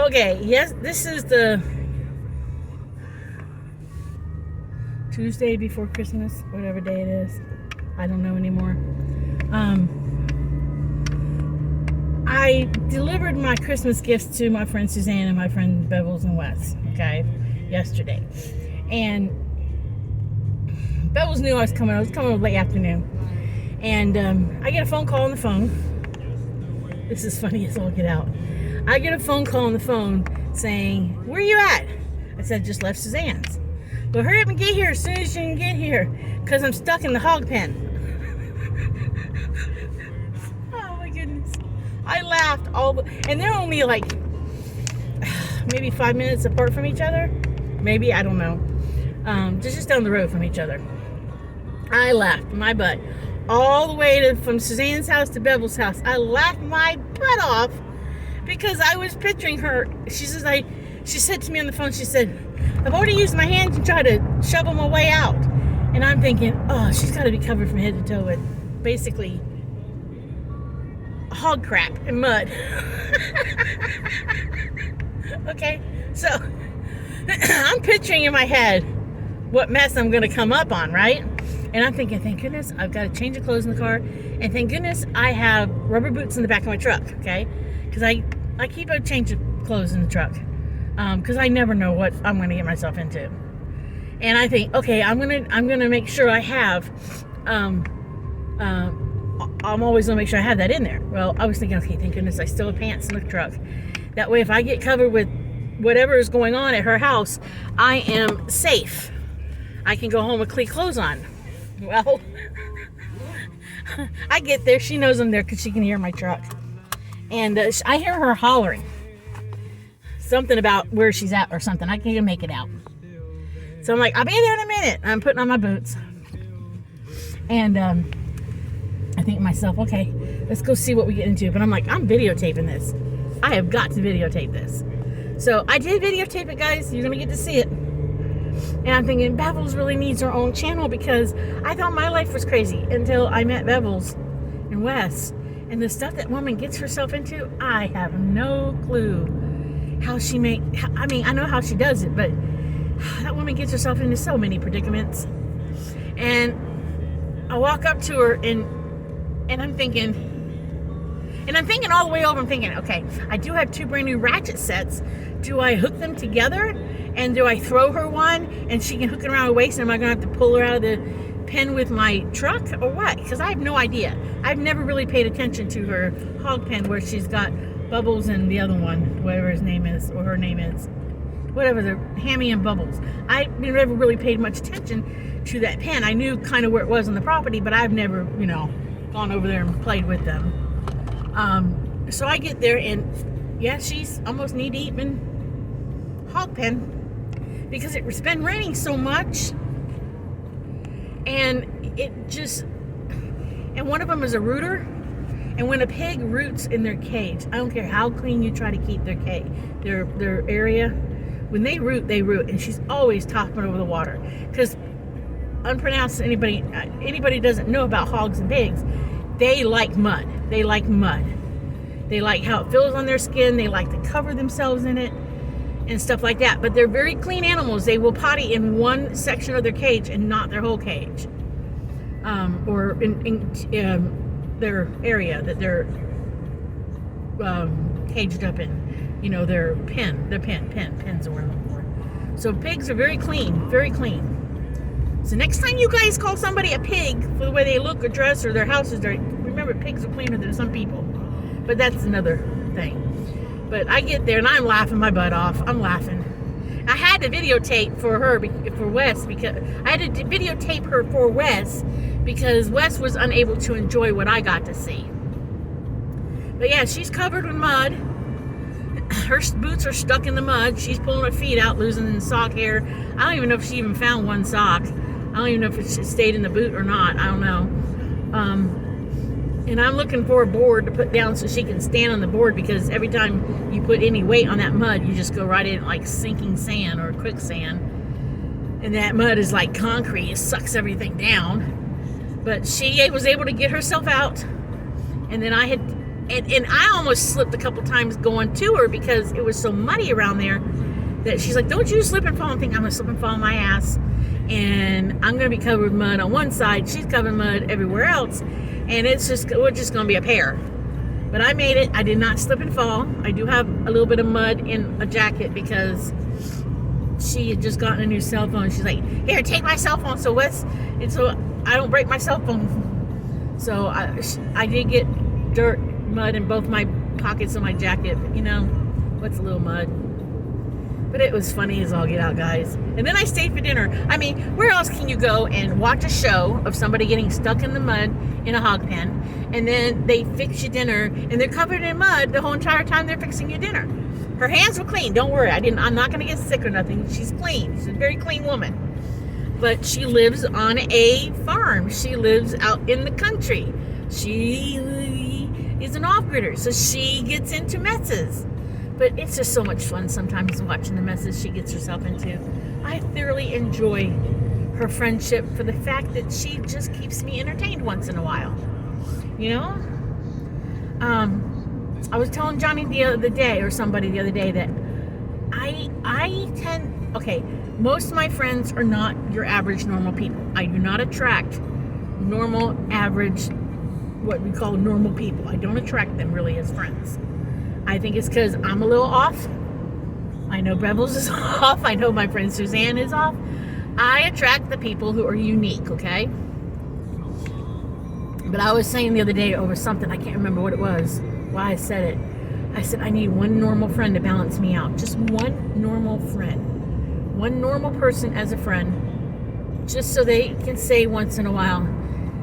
Okay, yes, this is the Tuesday before Christmas, whatever day it is. I don't know anymore. I delivered my Christmas gifts to my friend Suzanne and my friend Bevels and Wes, okay, yesterday. And Bevels knew I was coming. I was coming late afternoon. And I get a phone call on the phone. This is funny as all get out. I get a phone call on the phone saying, "Where are you at?" I said, "Just left Suzanne's." "Well, hurry up and get here as soon as you can get here, because I'm stuck in the hog pen." Oh my goodness. I laughed and they're only like maybe 5 minutes apart from each other. Maybe, I don't know. Just down the road from each other. I laughed my butt all the way from Suzanne's house to Bevel's house. I laughed my butt off because I was picturing her. She said to me on the phone, she said, "I've already used my hand to try to shovel my way out." And I'm thinking, oh, she's got to be covered from head to toe with basically hog crap and mud. Okay, so I'm picturing in my head what mess I'm going to come up on, right? And I'm thinking, thank goodness I've got a change of clothes in the car, and thank goodness I have rubber boots in the back of my truck, okay? Because I keep a change of clothes in the truck, because I never know what I'm going to get myself into. And I think, okay, I'm gonna make sure I have. I'm always gonna make sure I have that in there. Well, I was thinking, okay, thank goodness I still have pants in the truck. That way, if I get covered with whatever is going on at her house, I am safe. I can go home with clean clothes on. Well, I get there. She knows I'm there because she can hear my truck. And I hear her hollering. Something about where she's at or something. I can't even make it out. So I'm like, I'll be there in a minute. I'm putting on my boots. And I think to myself, okay, let's go see what we get into. But I'm like, I'm videotaping this. I have got to videotape this. So I did videotape it, guys. You're going to get to see it. And I'm thinking, Bevels really needs her own channel, because I thought my life was crazy until I met Bevels and Wes. And the stuff that woman gets herself into, I have no clue how she I know how she does it, but that woman gets herself into so many predicaments. And I walk up to her and I'm thinking all the way over, I'm thinking, okay, I do have 2 brand new ratchet sets. Do I hook them together? And do I throw her one and she can hook it around her waist, and am I going to have to pull her out of the pen with my truck or what? Because I have no idea. I've never really paid attention to her hog pen where she's got Bubbles and the other one, whatever his name is, or her name is. Whatever, the Hammy and Bubbles. I never really paid much attention to that pen. I knew kind of where it was on the property, but I've never, gone over there and played with them. So I get there, and yeah, she's almost knee deep in hog pen because it's been raining so much, and and one of them is a rooter. And when a pig roots in their cage, I don't care how clean you try to keep their cage, their area. When they root, and she's always topping over the water. Because unpronounced, anybody doesn't know about hogs and pigs, they like mud. They like how it feels on their skin. They like to cover themselves in it and stuff like that. But they're very clean animals. They will potty in one section of their cage and not their whole cage, or in their area that they're caged up in. Their pens are what I'm looking for. So pigs are very clean, very clean. So next time you guys call somebody a pig for the way they look or dress or their house is dirty, remember, pigs are cleaner than some people. But that's another thing. But I get there and I'm laughing my butt off. I'm laughing. I had to videotape for Wes, because I had to videotape her for Wes, because Wes was unable to enjoy what I got to see. But yeah, she's covered with mud. Her boots are stuck in the mud. She's pulling her feet out, losing the sock hair. I don't even know if she even found one sock. I don't even know if it stayed in the boot or not. I don't know. And I'm looking for a board to put down so she can stand on the board, because every time you put any weight on that mud, you just go right in like sinking sand or quicksand. And that mud is like concrete. It sucks everything down. But she was able to get herself out. And then I had And I almost slipped a couple times going to her because it was so muddy around there that she's like, don't you slip and fall. I'm thinking I'm going to slip and fall on my ass. And I'm going to be covered with mud on one side. She's covered in mud everywhere else. And we're just going to be a pair. But I made it. I did not slip and fall. I do have a little bit of mud in a jacket because she had just gotten a new cell phone. She's like, here, take my cell phone. So I don't break my cell phone. So I did get dirt, mud in both my pockets of my jacket. But, what's a little mud? But it was funny as all get out, guys. And then I stayed for dinner. I mean, where else can you go and watch a show of somebody getting stuck in the mud in a hog pen, and then they fix you dinner, and they're covered in mud the whole entire time they're fixing you dinner? Her hands were clean. Don't worry. I'm not going to get sick or nothing. She's clean. She's a very clean woman. But she lives on a farm. She lives out in the country. She is an off-gridder, so she gets into messes. But it's just so much fun sometimes watching the messes she gets herself into. I thoroughly enjoy her friendship for the fact that she just keeps me entertained once in a while. I was telling Johnny the other day, or somebody the other day, that most of my friends are not your average normal people. I do not attract normal, average, what we call normal people. I don't attract them really as friends. I think it's because I'm a little off. I know Bevels is off. I know my friend Suzanne is off. I attract the people who are unique, okay? But I was saying the other day over something, I can't remember what it was, why I said it. I said, I need one normal friend to balance me out. Just one normal friend. One normal person as a friend. Just so they can say once in a while,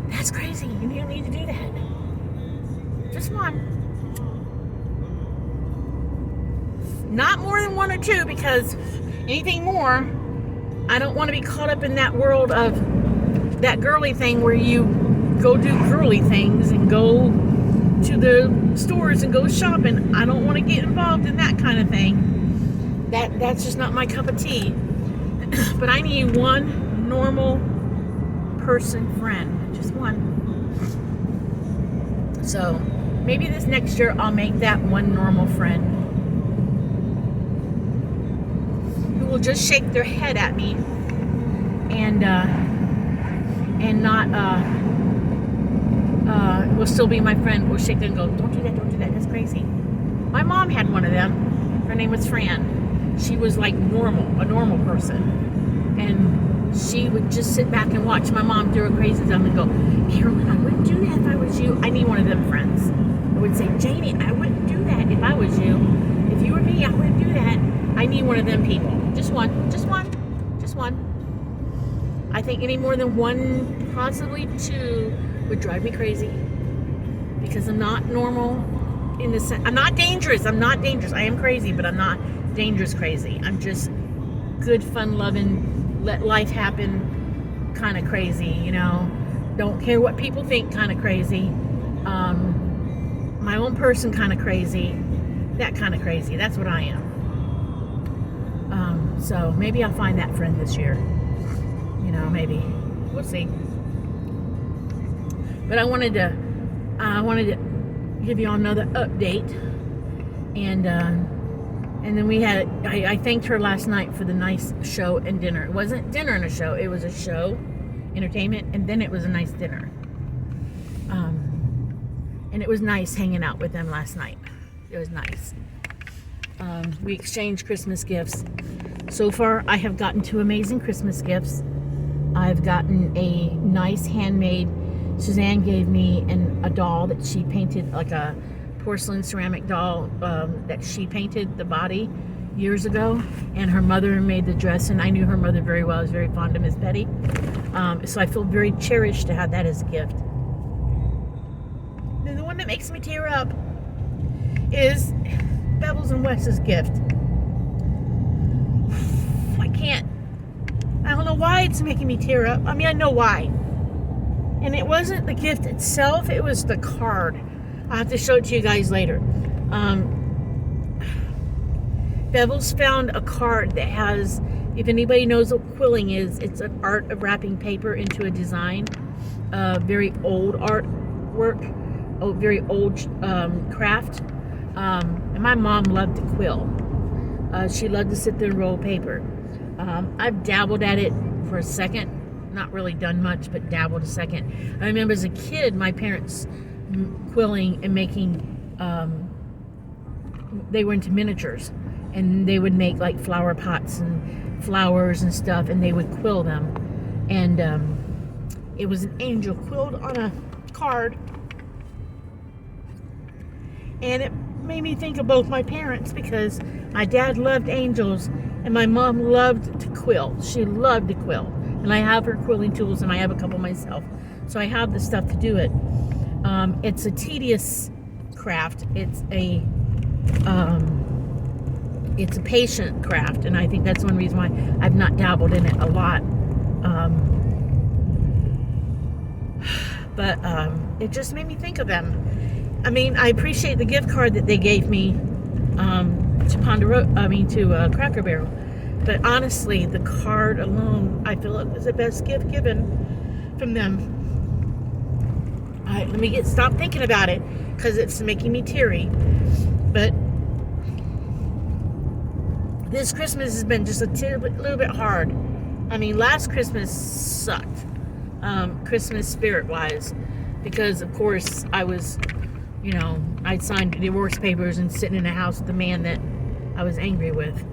that's crazy, you don't need to do that. Just one. Not more than one or two, because anything more, I don't want to be caught up in that world of that girly thing where you go do girly things and go to the stores and go shopping. I don't want to get involved in that kind of thing. That's just not my cup of tea. But I need one normal person friend. Just one. So maybe this next year I'll make that one normal friend who will just shake their head at me and not will still be my friend. Will shake them and go, don't do that, that's crazy. My mom had one of them. Her name was Fran. She was like normal, a normal person, and she would just sit back and watch my mom do her crazy stuff and go, Carolyn, I wouldn't do that if I was you. I need one of them friends. I would say, Janie, I wouldn't do that if I was you. If you were me, I wouldn't do that. I need one of them people. Just one. I think any more than one, possibly two, would drive me crazy, because I'm not normal in the sense. I'm not dangerous. I am crazy, but I'm not dangerous crazy. I'm just good, fun loving, let life happen kind of crazy, don't care what people think kind of crazy, my own person kind of crazy, that kind of crazy. That's what I am. So maybe I'll find that friend this year, maybe we'll see. But I wanted to give you all another update, and then we had, I thanked her last night for the nice show and dinner. It wasn't dinner and a show, it was a show, entertainment, and then it was a nice dinner. And it was nice hanging out with them last night. It was nice. We exchanged Christmas gifts. So far, I have gotten 2 amazing Christmas gifts. I've gotten a nice handmade, Suzanne gave me a doll that she painted, like a porcelain ceramic doll that she painted the body years ago, and her mother made the dress, and I knew her mother very well. I was very fond of Miss Betty, so I feel very cherished to have that as a gift. Then the one that makes me tear up is Bevels and Wes's gift. I don't know why it's making me tear up. I mean, I know why. And it wasn't the gift itself, it was the card. I'll have to show it to you guys later. Bevels found a card that has, if anybody knows what quilling is, it's an art of wrapping paper into a design. Very old artwork. very old craft. And my mom loved to quill. She loved to sit there and roll paper. I've dabbled at it for a second, not really done much, but dabbled a second. I remember as a kid, my parents quilling and making, they were into miniatures, and they would make like flower pots and flowers and stuff, and they would quill them. And it was an angel quilled on a card, and it made me think of both my parents, because my dad loved angels and my mom loved to quill. She loved to quill, and I have her quilling tools, and I have a couple myself, so I have the stuff to do it. It's a tedious craft. It's a patient craft, and I think that's one reason why I've not dabbled in it a lot. But it just made me think of them. I mean, I appreciate the gift card that they gave me to Cracker Barrel, but honestly, the card alone, I feel it was the best gift given from them. All right, let me stop thinking about it, because it's making me teary. But this Christmas has been just a little bit hard. I mean, last Christmas sucked, Christmas spirit-wise, because of course I was, I'd signed divorce papers and sitting in a house with the man that I was angry with.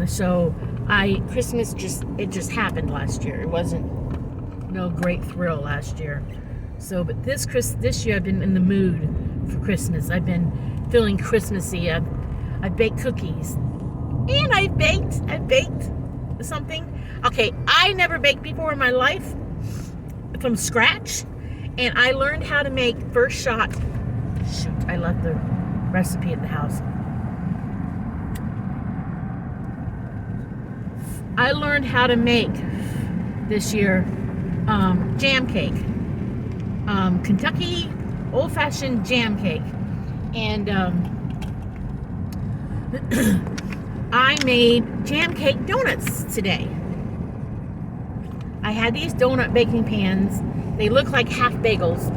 So Christmas just happened last year. It wasn't no great thrill last year. So, but this year I've been in the mood for Christmas. I've been feeling Christmassy. I baked cookies, and I baked something. Okay, I never baked before in my life from scratch, and I learned how to make first shot. Shoot, I left the recipe at the house. I learned how to make this year jam cake, Kentucky old-fashioned jam cake, and I made jam cake donuts today. I had these donut baking pans. They look like half bagels,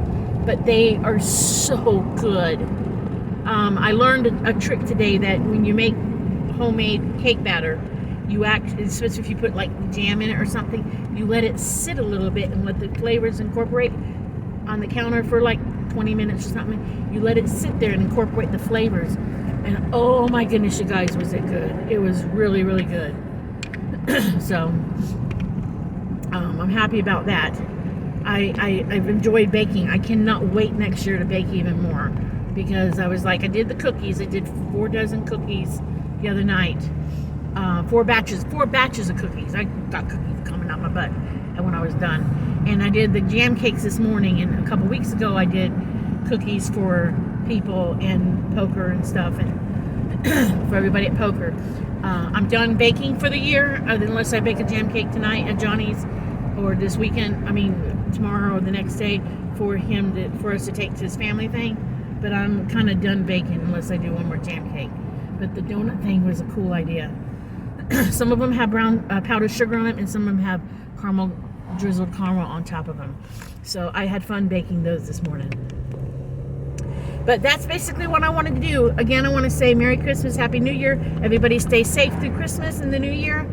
but they are so good. I learned a trick today that when you make homemade cake batter, especially if you put like jam in it or something, you let it sit a little bit and let the flavors incorporate on the counter for like 20 minutes or something. You let it sit there and incorporate the flavors. And oh my goodness, you guys, was it good. It was really, really good. So, I'm happy about that. I've enjoyed baking. I cannot wait next year to bake even more, because I was like, I did the cookies. I did 4 dozen cookies the other night. 4 batches of cookies. I got cookies coming out my butt when I was done. And I did the jam cakes this morning, and a couple weeks ago I did cookies for people in poker and stuff, and for everybody at poker. I'm done baking for the year, unless I bake a jam cake tonight at Johnny's, or this weekend, tomorrow or the next day, for us to take to his family thing. But I'm kind of done baking unless I do one more jam cake. But the donut thing was a cool idea. Some of them have brown powdered sugar on them, and some of them have drizzled caramel on top of them. So I had fun baking those this morning. But that's basically what I wanted to do. Again, I want to say Merry Christmas, Happy New Year. Everybody stay safe through Christmas and the New Year.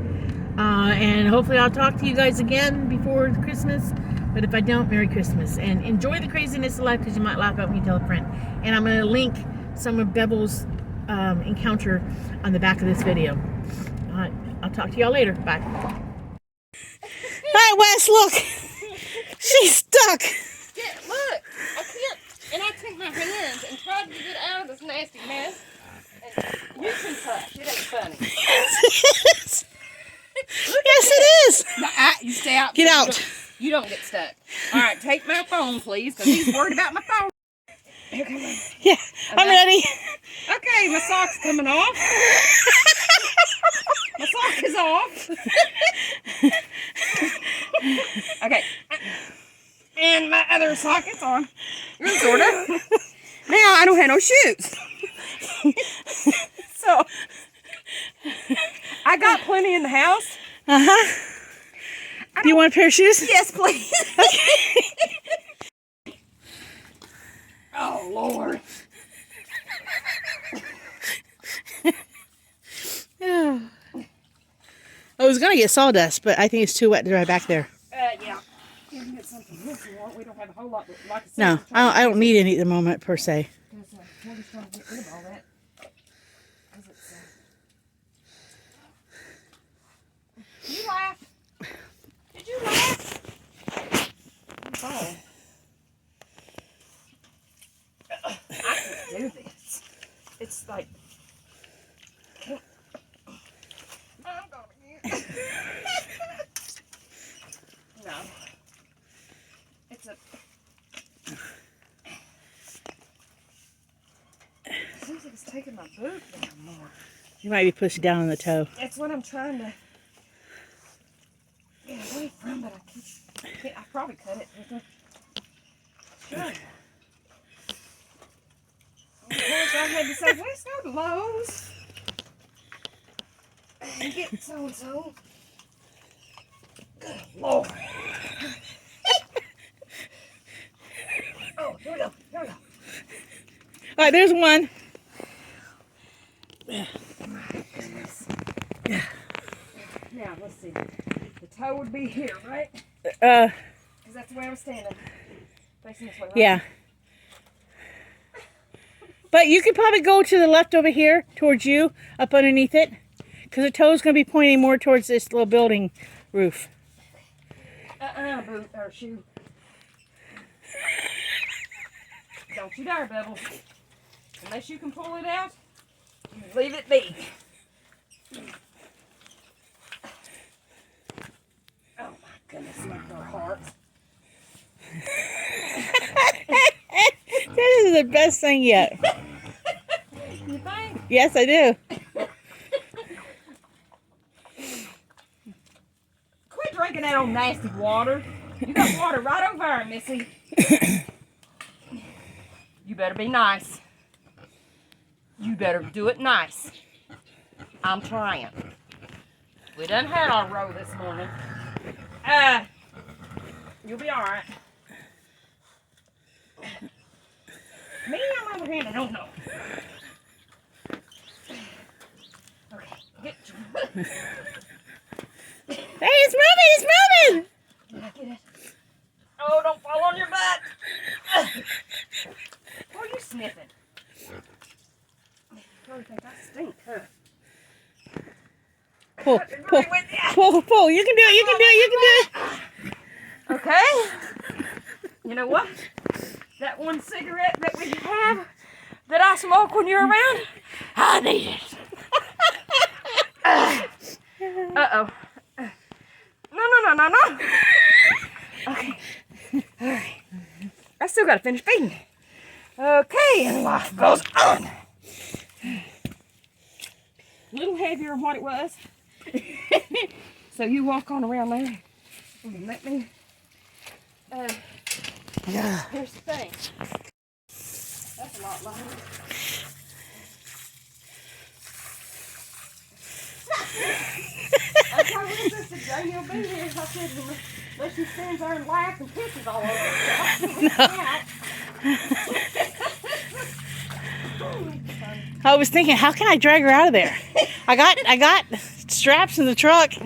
And hopefully I'll talk to you guys again before Christmas. But if I don't, Merry Christmas. And enjoy the craziness of life, because you might laugh at me and tell a friend. And I'm going to link some of Bevel's encounter on the back of this video. I'll talk to y'all later. Bye. Hi, Wes, look. She's stuck. Yeah, look. I can't. And I took my hands and tried to get out of this nasty mess. And you can touch. It ain't funny. Yes, it is. Yes, it is. No, you stay out. Get out. You don't get stuck. All right, take my phone, please, because he's worried about my phone. Here, come on. Yeah, I'm ready. Okay, my sock's coming off. My sock is off. Okay. And my other socket's on. Sort of. Now I don't have no shoes. So I got plenty in the house. Uh-huh. Do you want a pair of shoes? Yes, please. Oh, Lord. Yeah. I was gonna get sawdust, but I think it's too wet to drive back there. Yeah. You can get something this one. We don't have a whole lot, but like I said, No, I don't need any at the moment per se. Because we're just trying to get rid of all that. 'Cause it's, you laugh? Did you laugh? Oh. I can't do this. It's like, I'm gonna get. No. It's a. It seems like it's taking my boot down more. You might be pushed down on the toe. That's what I'm trying to get away from, but I can't. I probably cut it with a. Sure. Of course, I had to say, let's go to Lowe's and get so and so. Good Lord. Oh, here we go. Here we go. All right, there's one. My goodness. Now, let's see. The toe would be here, right? Because that's the way I'm standing. Facing this way, right? Yeah. But you could probably go to the left over here, towards you, up underneath it. Because the toe's going to be pointing more towards this little building roof. Boot or shoe. Don't you dare, Bubbles. Unless you can pull it out, you leave it be. Oh my goodness, my poor heart. This is the best thing yet. You think? Yes, I do. Quit drinking that old nasty water. You got water right over there, Missy. You better be nice. You better do it nice. I'm trying. We done had our row this morning. You'll be all right. Me, on the other hand, I don't know. Okay, get you. Hey, it's moving! It's moving! Did I get it? Oh, don't fall on your butt. What are you sniffing? You probably think I stink, huh? Pull, pull, pull, pull. You can do it, you can do it, you can do it. Okay. You know what? That one cigarette that we have that I smoke when you're around, I need it. Uh-oh. No. Okay. All right. I still got to finish feeding. Okay, and life goes on. A little heavier than what it was. So you walk on around there and let me. Here's the thing. That's a lot lighter. I told my sister Jamie will be here. I said, unless she stands there and laughs and pisses all over herself. I was thinking, how can I drag her out of there? I got straps in the truck.